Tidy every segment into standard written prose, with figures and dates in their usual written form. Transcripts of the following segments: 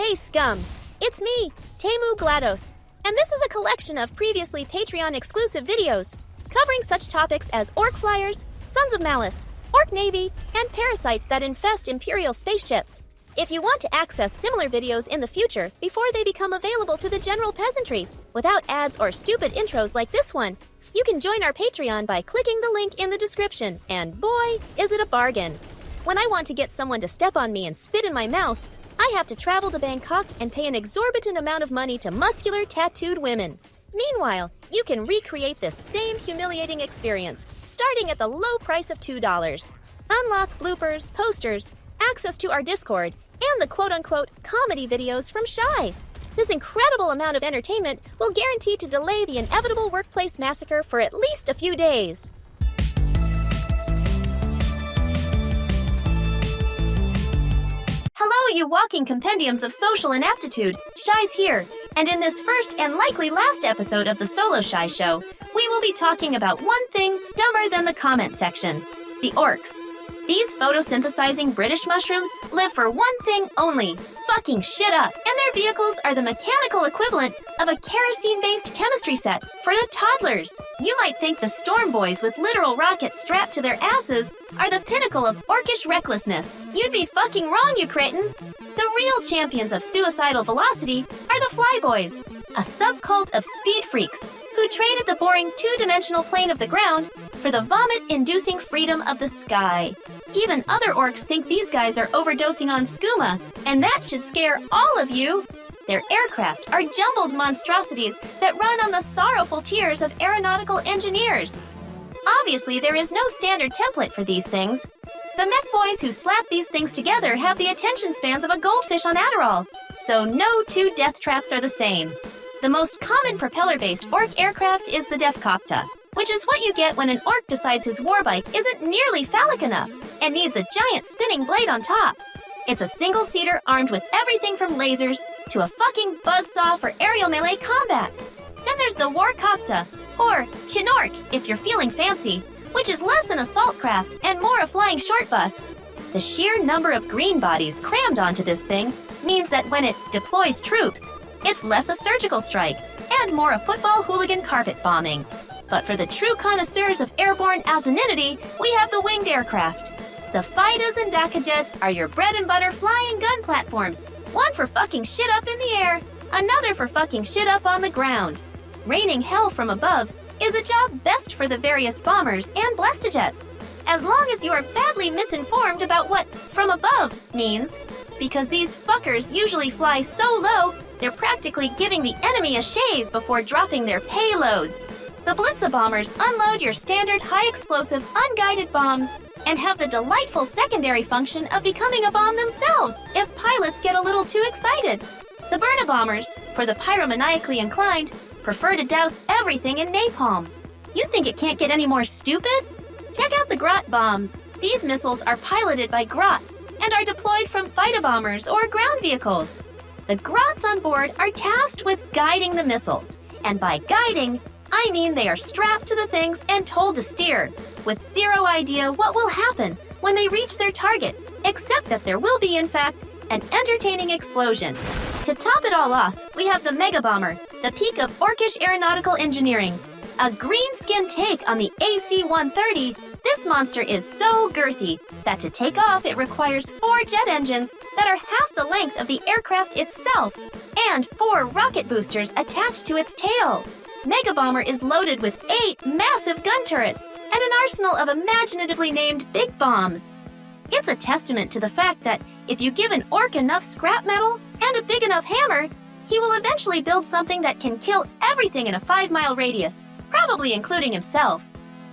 Hey scum, it's me, Temu GLaDOS, and this is a collection of previously Patreon-exclusive videos covering such topics as Ork Flyers, Sons of Malice, Ork Navy, and parasites that infest Imperial spaceships. If you want to access similar videos in the future before they become available to the general peasantry, without ads or stupid intros like this one, you can join our Patreon by clicking the link in the description, and boy, is it a bargain. When I want to get someone to step on me and spit in my mouth, I have to travel to Bangkok and pay an exorbitant amount of money to muscular, tattooed women. Meanwhile, you can recreate this same humiliating experience, starting at the low price of $2. Unlock bloopers, posters, access to our Discord, and the quote-unquote comedy videos from Shy. This incredible amount of entertainment will guarantee to delay the inevitable workplace massacre for at least a few days. Hello, you walking compendiums of social inaptitude. Shy's here, and in this first and likely last episode of the Solo Shy Show, we will be talking about one thing dumber than the comment section: the orcs. These photosynthesizing British mushrooms live for one thing only: fucking shit up, and their vehicles are the mechanical equivalent of a kerosene-based chemistry set for the toddlers. You might think the Storm Boys with literal rockets strapped to their asses are the pinnacle of orcish recklessness. You'd be fucking wrong, you cretin. The real champions of suicidal velocity are the Flyboys, a subcult of speed freaks who traded the boring two-dimensional plane of the ground for the vomit-inducing freedom of the sky. Even other orcs think these guys are overdosing on skooma, and that should scare all of you. Their aircraft are jumbled monstrosities that run on the sorrowful tears of aeronautical engineers. Obviously, there is no standard template for these things. The mech boys who slap these things together have the attention spans of a goldfish on Adderall, so no two death traps are the same. The most common propeller-based orc aircraft is the Defcopta, which is what you get when an orc decides his warbike isn't nearly phallic enough and needs a giant spinning blade on top. It's a single-seater armed with everything from lasers to a fucking buzzsaw for aerial melee combat. Then there's the Warcopta, or Chinork if you're feeling fancy, which is less an assault craft and more a flying short bus. The sheer number of green bodies crammed onto this thing means that when it deploys troops, it's less a surgical strike and more a football hooligan carpet bombing. But for the true connoisseurs of airborne asininity, we have the winged aircraft. The Fidas and Daka jets are your bread and butter flying gun platforms. One for fucking shit up in the air, another for fucking shit up on the ground. Raining hell from above is a job best for the various bombers and Blestajets, as long as you are badly misinformed about what from above means, because these fuckers usually fly so low, they're practically giving the enemy a shave before dropping their payloads. The Blitza bombers unload your standard high-explosive, unguided bombs and have the delightful secondary function of becoming a bomb themselves if pilots get a little too excited. The Burna bombers, for the pyromaniacally inclined, prefer to douse everything in napalm. You think it can't get any more stupid? Check out the Grot bombs. These missiles are piloted by Grots and are deployed from fighter bombers or ground vehicles. The Grots on board are tasked with guiding the missiles, and by guiding, I mean they are strapped to the things and told to steer, with zero idea what will happen when they reach their target, except that there will be, in fact, an entertaining explosion. To top it all off, we have the Mega Bomber, the peak of orcish aeronautical engineering. A green-skin take on the AC-130, this monster is so girthy that to take off it requires 4 jet engines that are half the length of the aircraft itself, and 4 rocket boosters attached to its tail. Mega Bomber is loaded with 8 massive gun turrets and an arsenal of imaginatively named big bombs. It's a testament to the fact that if you give an orc enough scrap metal and a big enough hammer, he will eventually build something that can kill everything in a 5-mile radius, probably including himself.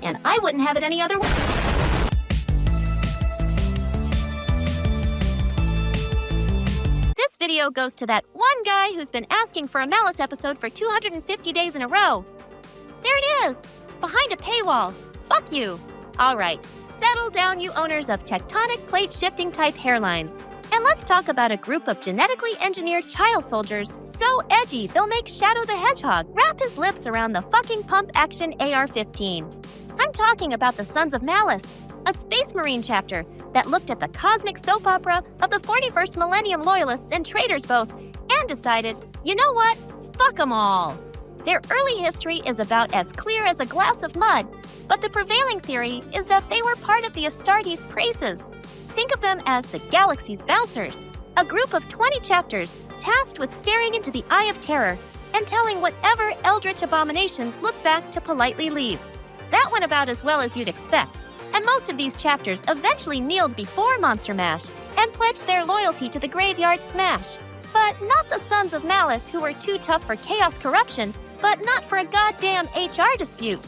And I wouldn't have it any other way. This video goes to that one guy who's been asking for a Malice episode for 250 days in a row. There it is, behind a paywall. Fuck you. All right, settle down, you owners of tectonic plate shifting type hairlines. And let's talk about a group of genetically engineered child soldiers so edgy they'll make Shadow the Hedgehog wrap his lips around the fucking pump-action AR-15. I'm talking about the Sons of Malice, a Space Marine chapter that looked at the cosmic soap opera of the 41st Millennium Loyalists and traitors both, and decided, you know what? Fuck 'em all. Their early history is about as clear as a glass of mud, but the prevailing theory is that they were part of the Astartes Praeses. Think of them as the galaxy's bouncers, a group of 20 chapters tasked with staring into the eye of terror and telling whatever eldritch abominations look back to politely leave. That went about as well as you'd expect, and most of these chapters eventually kneeled before Monster Mash and pledged their loyalty to the Graveyard Smash. But not the Sons of Malice, who were too tough for chaos corruption, but not for a goddamn HR dispute.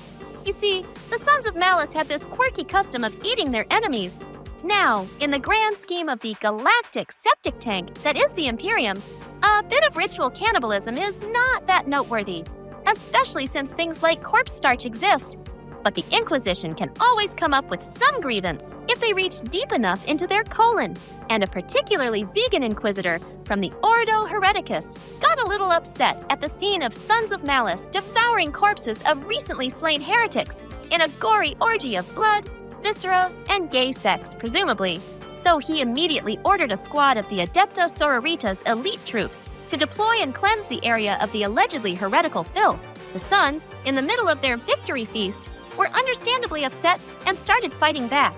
You see, the Sons of Malice had this quirky custom of eating their enemies. Now, in the grand scheme of the galactic septic tank that is the Imperium, a bit of ritual cannibalism is not that noteworthy, especially since things like corpse starch exist. But the Inquisition can always come up with some grievance if they reach deep enough into their colon, and a particularly vegan inquisitor from the Ordo Hereticus got a little upset at the scene of Sons of Malice devouring corpses of recently slain heretics in a gory orgy of blood, viscera, and gay sex, presumably. So he immediately ordered a squad of the Adeptus Sororitas elite troops to deploy and cleanse the area of the allegedly heretical filth. The Sons, in the middle of their victory feast, were understandably upset and started fighting back.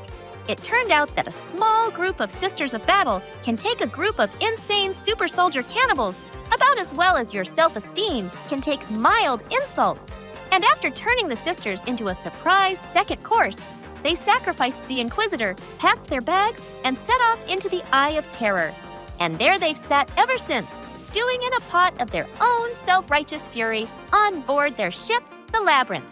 It turned out that a small group of Sisters of Battle can take a group of insane super soldier cannibals about as well as your self-esteem can take mild insults. And after turning the sisters into a surprise second course, they sacrificed the Inquisitor, packed their bags, and set off into the Eye of Terror. And there they've sat ever since, stewing in a pot of their own self-righteous fury on board their ship, the Labyrinth.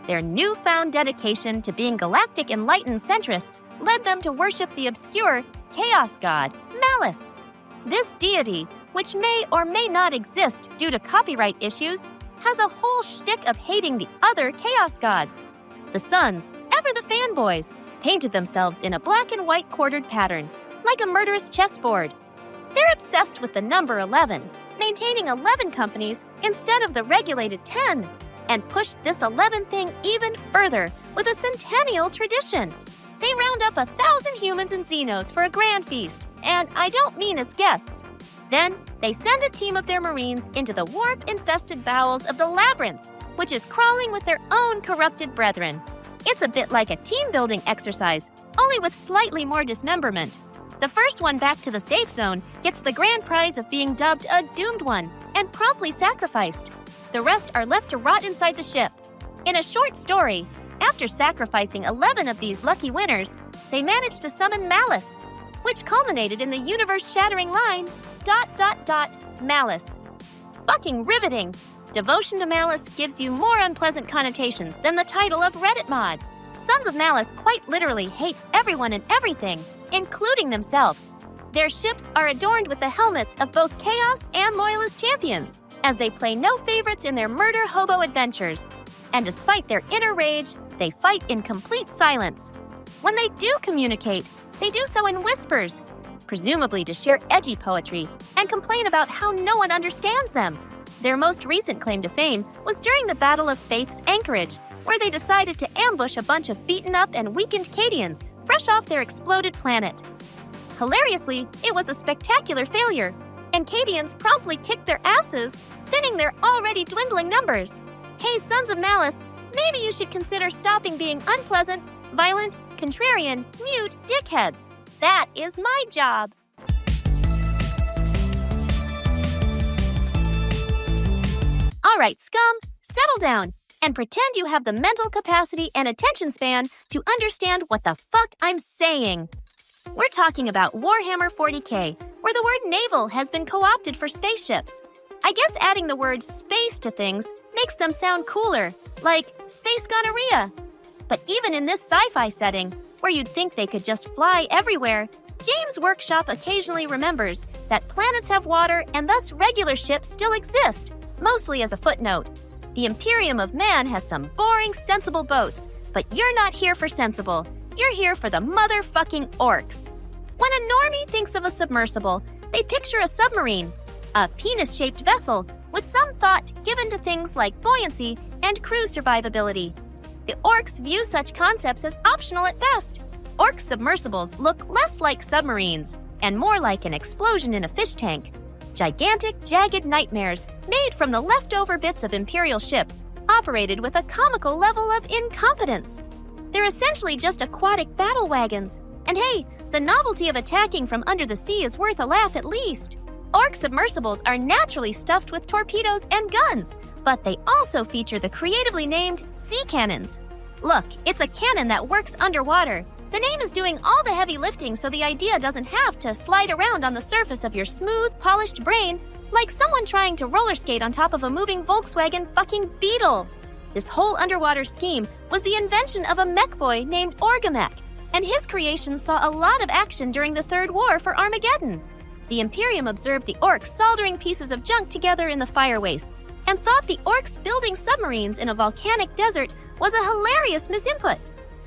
Their newfound dedication to being galactic enlightened centrists led them to worship the obscure chaos god, Malice. This deity, which may or may not exist due to copyright issues, has a whole shtick of hating the other chaos gods. The Sons, ever the fanboys, painted themselves in a black and white quartered pattern, like a murderous chessboard. They're obsessed with the number 11, maintaining 11 companies instead of the regulated 10. And pushed this 11th thing even further with a centennial tradition. They round up 1,000 humans and Xenos for a grand feast, and I don't mean as guests. Then, they send a team of their Marines into the warp-infested bowels of the Labyrinth, which is crawling with their own corrupted brethren. It's a bit like a team-building exercise, only with slightly more dismemberment. The first one back to the safe zone gets the grand prize of being dubbed a doomed one and promptly sacrificed. The rest are left to rot inside the ship. In a short story, after sacrificing 11 of these lucky winners, they managed to summon Malice, which culminated in the universe-shattering line, ... Malice. Fucking riveting! Devotion to Malice gives you more unpleasant connotations than the title of Reddit mod. Sons of Malice quite literally hate everyone and everything, including themselves. Their ships are adorned with the helmets of both Chaos and Loyalist champions, as they play no favorites in their murder hobo adventures. And despite their inner rage, they fight in complete silence. When they do communicate, they do so in whispers, presumably to share edgy poetry and complain about how no one understands them. Their most recent claim to fame was during the Battle of Faith's Anchorage, where they decided to ambush a bunch of beaten up and weakened Cadians fresh off their exploded planet. Hilariously, it was a spectacular failure, and Cadians promptly kicked their asses, thinning their already dwindling numbers. Hey, Sons of Malice, maybe you should consider stopping being unpleasant, violent, contrarian, mute dickheads. That is my job. All right, scum, settle down and pretend you have the mental capacity and attention span to understand what the fuck I'm saying. We're talking about Warhammer 40K, where the word naval has been co-opted for spaceships. I guess adding the word space to things makes them sound cooler, like space gonorrhea. But even in this sci-fi setting, where you'd think they could just fly everywhere, James' workshop occasionally remembers that planets have water and thus regular ships still exist, mostly as a footnote. The Imperium of Man has some boring, sensible boats, but you're not here for sensible. You're here for the motherfucking orcs. When a normie thinks of a submersible, they picture a submarine, a penis-shaped vessel with some thought given to things like buoyancy and crew survivability. The orcs view such concepts as optional at best. Ork submersibles look less like submarines and more like an explosion in a fish tank. Gigantic, jagged nightmares made from the leftover bits of Imperial ships, operated with a comical level of incompetence. They're essentially just aquatic battle wagons. And hey, the novelty of attacking from under the sea is worth a laugh at least. Ork submersibles are naturally stuffed with torpedoes and guns, but they also feature the creatively named sea cannons. Look, it's a cannon that works underwater. The name is doing all the heavy lifting so the idea doesn't have to slide around on the surface of your smooth, polished brain like someone trying to roller skate on top of a moving Volkswagen fucking Beetle. This whole underwater scheme was the invention of a mech boy named Orgamek, and his creation saw a lot of action during the Third War for Armageddon. The Imperium observed the Orks soldering pieces of junk together in the fire wastes, and thought the Orks building submarines in a volcanic desert was a hilarious misinput.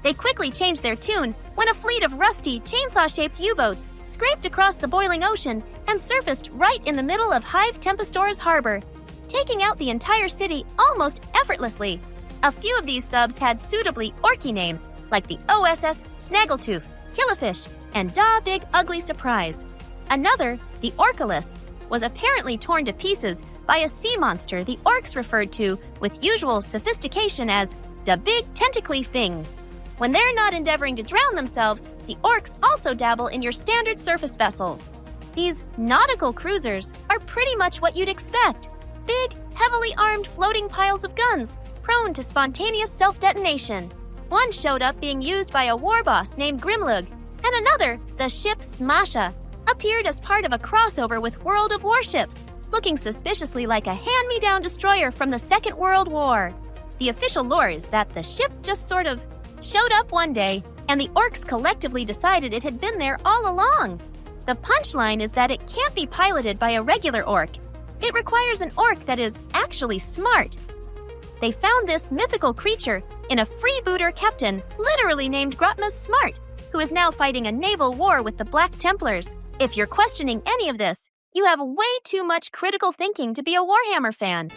They quickly changed their tune when a fleet of rusty, chainsaw-shaped U-boats scraped across the boiling ocean and surfaced right in the middle of Hive Tempestor's harbor, taking out the entire city almost effortlessly. A few of these subs had suitably orky names, like the OSS Snaggletooth, Killifish, and Da Big Ugly Surprise. Another, the Orcalis, was apparently torn to pieces by a sea monster the Orks referred to with usual sophistication as Da Big Tentacly Fing. When they're not endeavoring to drown themselves, the Orks also dabble in your standard surface vessels. These nautical cruisers are pretty much what you'd expect. Big, heavily armed floating piles of guns, prone to spontaneous self-detonation. One showed up being used by a war boss named Grimlug, and another, the ship Smasha, appeared as part of a crossover with World of Warships, looking suspiciously like a hand-me-down destroyer from the Second World War. The official lore is that the ship just sort of showed up one day, and the Orks collectively decided it had been there all along. The punchline is that it can't be piloted by a regular Ork. It requires an Ork that is actually smart. They found this mythical creature in a freebooter captain literally named Grotmas Smart, who is now fighting a naval war with the Black Templars. If you're questioning any of this, you have way too much critical thinking to be a Warhammer fan.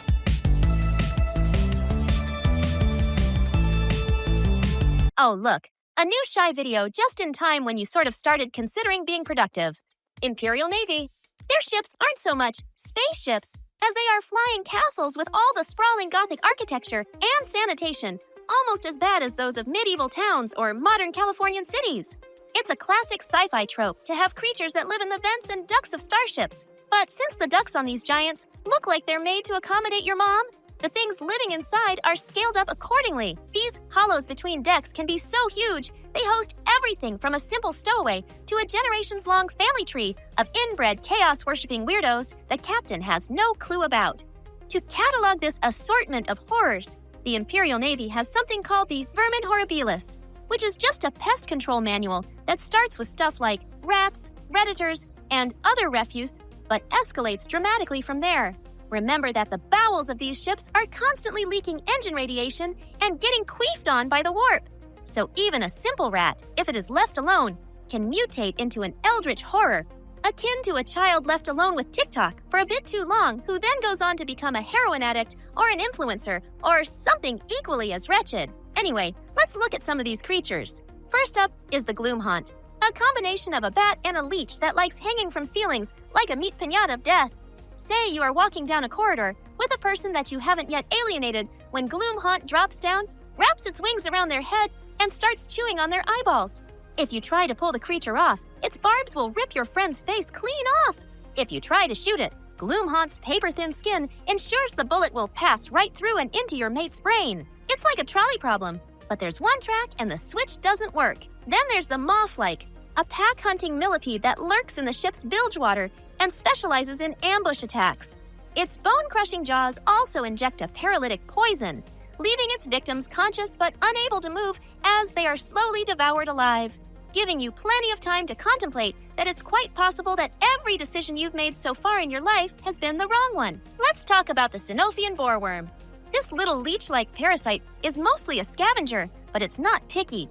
Oh, look, a new Shy video just in time when you sort of started considering being productive. Imperial Navy. Their ships aren't so much spaceships as they are flying castles with all the sprawling Gothic architecture and sanitation, almost as bad as those of medieval towns or modern Californian cities. It's a classic sci-fi trope to have creatures that live in the vents and ducts of starships. But since the ducts on these giants look like they're made to accommodate your mom, the things living inside are scaled up accordingly. These hollows between decks can be so huge, they host everything from a simple stowaway to a generations-long family tree of inbred chaos-worshipping weirdos the captain has no clue about. To catalog this assortment of horrors, the Imperial Navy has something called the Vermin Horribilis, which is just a pest control manual that starts with stuff like rats, redditors, and other refuse, but escalates dramatically from there. Remember that the bowels of these ships are constantly leaking engine radiation and getting queefed on by the warp. So even a simple rat, if it is left alone, can mutate into an eldritch horror, akin to a child left alone with TikTok for a bit too long who then goes on to become a heroin addict or an influencer or something equally as wretched. Anyway, let's look at some of these creatures. First up is the Gloomhaunt, a combination of a bat and a leech that likes hanging from ceilings like a meat piñata of death. Say you are walking down a corridor with a person that you haven't yet alienated when Gloomhaunt drops down, wraps its wings around their head, and starts chewing on their eyeballs. If you try to pull the creature off, its barbs will rip your friend's face clean off. If you try to shoot it, Gloomhaunt's paper-thin skin ensures the bullet will pass right through and into your mate's brain. It's like a trolley problem, but there's one track and the switch doesn't work. Then there's the Mawflike, a pack-hunting millipede that lurks in the ship's bilge water and specializes in ambush attacks. Its bone-crushing jaws also inject a paralytic poison, leaving its victims conscious but unable to move as they are slowly devoured alive, giving you plenty of time to contemplate that it's quite possible that every decision you've made so far in your life has been the wrong one. Let's talk about the Sinofian boreworm. This little leech-like parasite is mostly a scavenger, but it's not picky.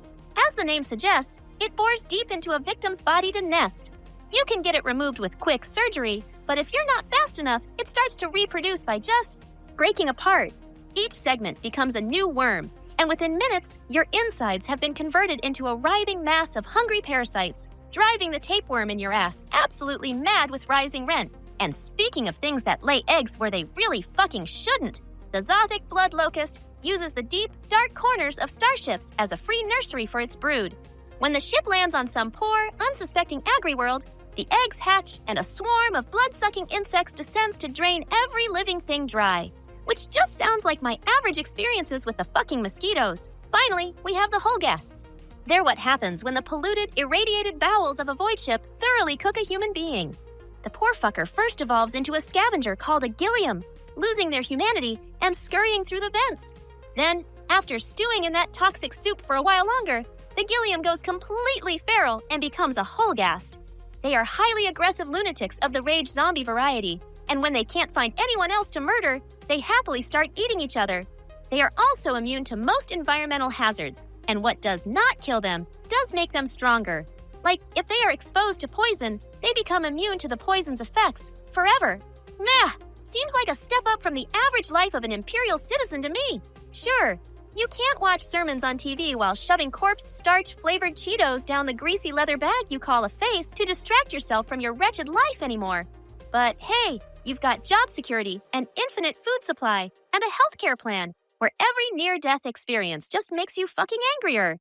As the name suggests, it bores deep into a victim's body to nest. You can get it removed with quick surgery, but if you're not fast enough, it starts to reproduce by just breaking apart. Each segment becomes a new worm, And within minutes, your insides have been converted into a writhing mass of hungry parasites, driving the tapeworm in your ass absolutely mad with rising rent. And speaking of things that lay eggs where they really fucking shouldn't, the Zothic blood locust uses the deep, dark corners of starships as a free nursery for its brood. When the ship lands on some poor, unsuspecting agri-world, the eggs hatch and a swarm of blood-sucking insects descends to drain every living thing dry. Which just sounds like my average experiences with the fucking mosquitoes. Finally, we have the Holgasts. They're what happens when the polluted, irradiated bowels of a void ship thoroughly cook a human being. The poor fucker first evolves into a scavenger called a gillium, losing their humanity and scurrying through the vents. Then, after stewing in that toxic soup for a while longer, the gillium goes completely feral and becomes a Holgast. They are highly aggressive lunatics of the rage zombie variety, and when they can't find anyone else to murder, they happily start eating each other. They are also immune to most environmental hazards, and what does not kill them does make them stronger. Like, if they are exposed to poison, they become immune to the poison's effects forever. Meh! Seems like a step up from the average life of an imperial citizen to me. Sure, you can't watch sermons on TV while shoving corpse starch-flavored Cheetos down the greasy leather bag you call a face to distract yourself from your wretched life anymore. But hey, you've got job security, an infinite food supply, and a healthcare plan where every near-death experience just makes you fucking angrier.